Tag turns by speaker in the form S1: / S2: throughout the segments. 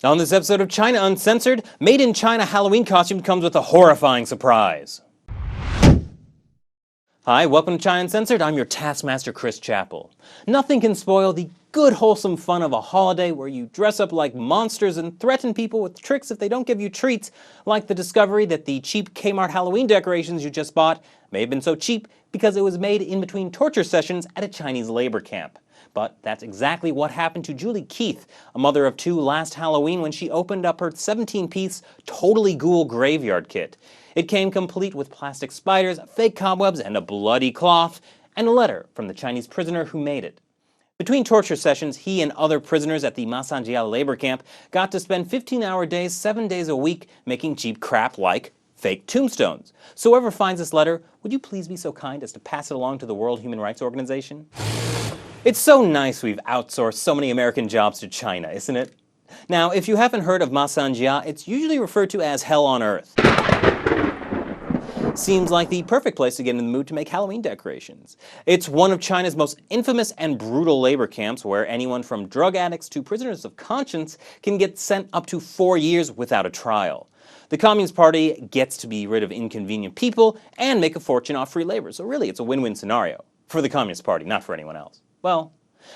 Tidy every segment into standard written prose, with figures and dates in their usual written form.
S1: On this episode of China Uncensored, Made in China Halloween costume comes with a horrifying surprise. Hi, welcome to China Uncensored. I'm your Taskmaster Chris Chappell. Nothing can spoil the good wholesome fun of a holiday where you dress up like monsters and threaten people with tricks if they don't give you treats, like the discovery that the cheap Kmart Halloween decorations you just bought may have been so cheap because it was made in between torture sessions at a Chinese labor camp. But that's exactly what happened to Julie Keith, a mother of two, last Halloween when she opened up her 17-piece Totally Ghoul graveyard kit. It came complete with plastic spiders, fake cobwebs, and a bloody cloth, and a letter from the Chinese prisoner who made it. Between torture sessions, he and other prisoners at the Masanjia labor camp got to spend 15-hour days, 7 days a week, making cheap crap like fake tombstones. So whoever finds this letter, would you please be so kind as to pass it along to the World Human Rights Organization? It's so nice we've outsourced so many American jobs to China, isn't it? Now, if you haven't heard of Masanjia, it's usually referred to as Hell on Earth. Seems like the perfect place to get in the mood to make Halloween decorations. It's one of China's most infamous and brutal labor camps where anyone from drug addicts to prisoners of conscience can get sent up to 4 years without a trial. The Communist Party gets to be rid of inconvenient people and make a fortune off free labor, so really it's a win-win scenario. For the Communist Party, not for anyone else. Well,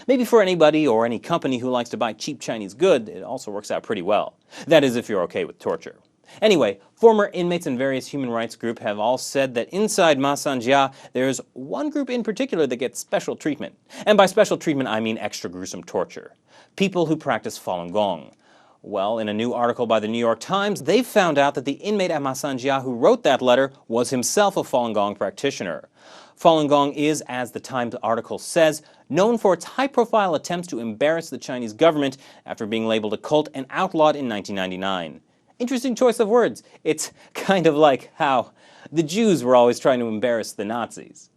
S1: maybe for anybody or any company who likes to buy cheap Chinese goods, it also works out pretty well. That is if you're okay with torture. Anyway, former inmates and various human rights groups have all said that inside Masanjia, there's one group in particular that gets special treatment. And by special treatment, I mean extra gruesome torture. People who practice Falun Gong. Well, in a new article by the New York Times, they've found out that the inmate at Masanjia who wrote that letter was himself a Falun Gong practitioner. Falun Gong is, as the Times article says, known for its high-profile attempts to embarrass the Chinese government after being labeled a cult and outlawed in 1999. Interesting choice of words. It's kind of like how the Jews were always trying to embarrass the Nazis.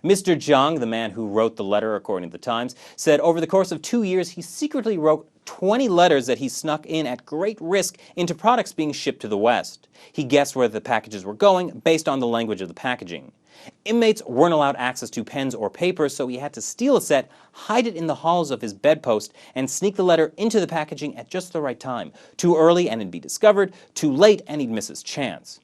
S1: Mr. Zhang, the man who wrote the letter according to the Times, said over the course of 2 years he secretly wrote 20 letters that he snuck in at great risk into products being shipped to the West. He guessed where the packages were going based on the language of the packaging. Inmates weren't allowed access to pens or paper, so he had to steal a set, hide it in the hollows of his bedpost, and sneak the letter into the packaging at just the right time. Too early and it'd be discovered, too late and he'd miss his chance.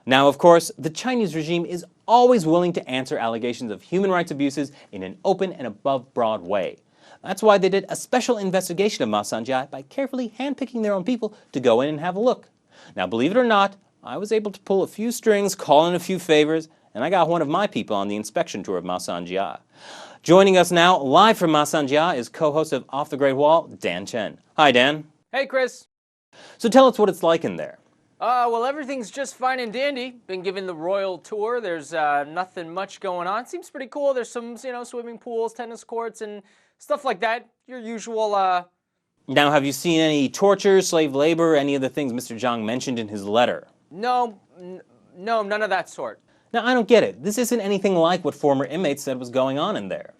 S1: Now, of course, the Chinese regime is always willing to answer allegations of human rights abuses in an open and above-board way. That's why they did a special investigation of Masanjia by carefully handpicking their own people to go in and have a look. Now, believe it or not, I was able to pull a few strings, call in a few favors, and I got one of my people on the inspection tour of Masanjia. Joining us now, live from Masanjia, is co-host of Off the Great Wall, Dan Chen. Hi, Dan.
S2: Hey, Chris.
S1: So tell us what it's like in there.
S2: Well, everything's just fine and dandy. Been given the royal tour. There's nothing much going on. Seems pretty cool. There's some, swimming pools, tennis courts, and stuff like that. Your usual,
S1: Now, have you seen any torture, slave labor, any of the things Mr. Zhang mentioned in his letter?
S2: No, none of that sort.
S1: Now, I don't get it. This isn't anything like what former inmates said was going on in there.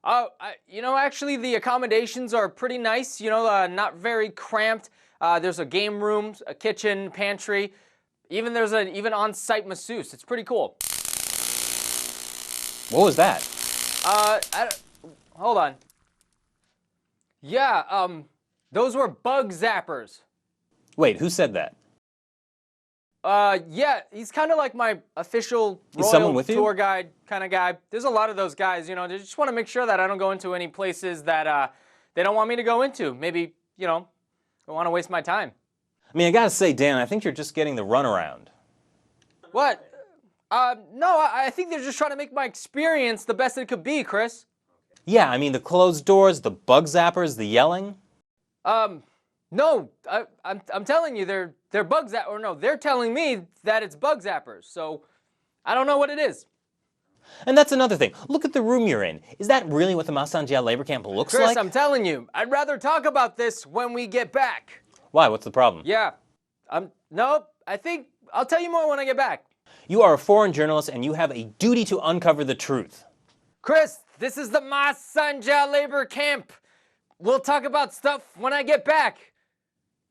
S2: Actually, the accommodations are pretty nice. Not very cramped. There's a game room, a kitchen, pantry. There's an on-site masseuse. It's pretty cool.
S1: What was that?
S2: Hold on. Yeah, those were bug zappers.
S1: Wait, who said that?
S2: Yeah, he's kind of like my official
S1: royal
S2: tour guide kind of guy. There's a lot of those guys, they just want to make sure that I don't go into any places that they don't want me to go into. Maybe, don't want to waste my time.
S1: I mean, I gotta say, Dan, I think you're just getting the runaround.
S2: What? No, I think they're just trying to make my experience the best it could be, Chris.
S1: Yeah, I mean, the closed doors, the bug zappers, the yelling.
S2: No, I'm telling you, they're bug zappers. Or no, they're telling me that it's bug zappers. So I don't know what it is.
S1: And that's another thing. Look at the room you're in. Is that really what the Masanjia labor camp looks
S2: Chris,
S1: like?
S2: I'm telling you, I'd rather talk about this when we get back.
S1: Why? What's the problem?
S2: Yeah. No, I think I'll tell you more when I get back.
S1: You are a foreign journalist and you have a duty to uncover the truth.
S2: Chris, this is the Masanjia labor camp. We'll talk about stuff when I get back.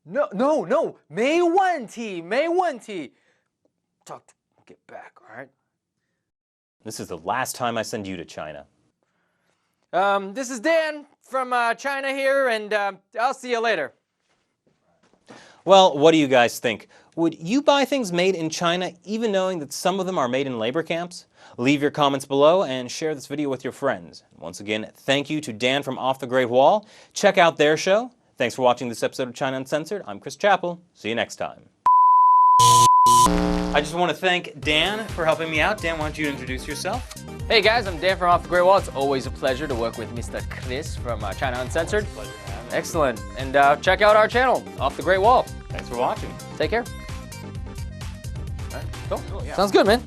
S2: No. May 1 Talk to get back, all right?
S1: This is the last time I send you to China.
S2: This is Dan from China here, and I'll see you later.
S1: Well, what do you guys think? Would you buy things made in China even knowing that some of them are made in labor camps? Leave your comments below and share this video with your friends. Once again, thank you to Dan from Off the Great Wall. Check out their show. Thanks for watching this episode of China Uncensored. I'm Chris Chappell. See you next time. I just want to thank Dan for helping me out. Dan, why don't you introduce yourself?
S2: Hey guys, I'm Dan from Off the Great Wall. It's always a pleasure to work with Mr. Chris from China Uncensored.
S1: Pleasure having you.
S2: Excellent. And check out our channel, Off the Great Wall.
S1: Thanks for watching.
S2: Take care. All right, cool.
S1: Cool, yeah.
S2: Sounds good, man.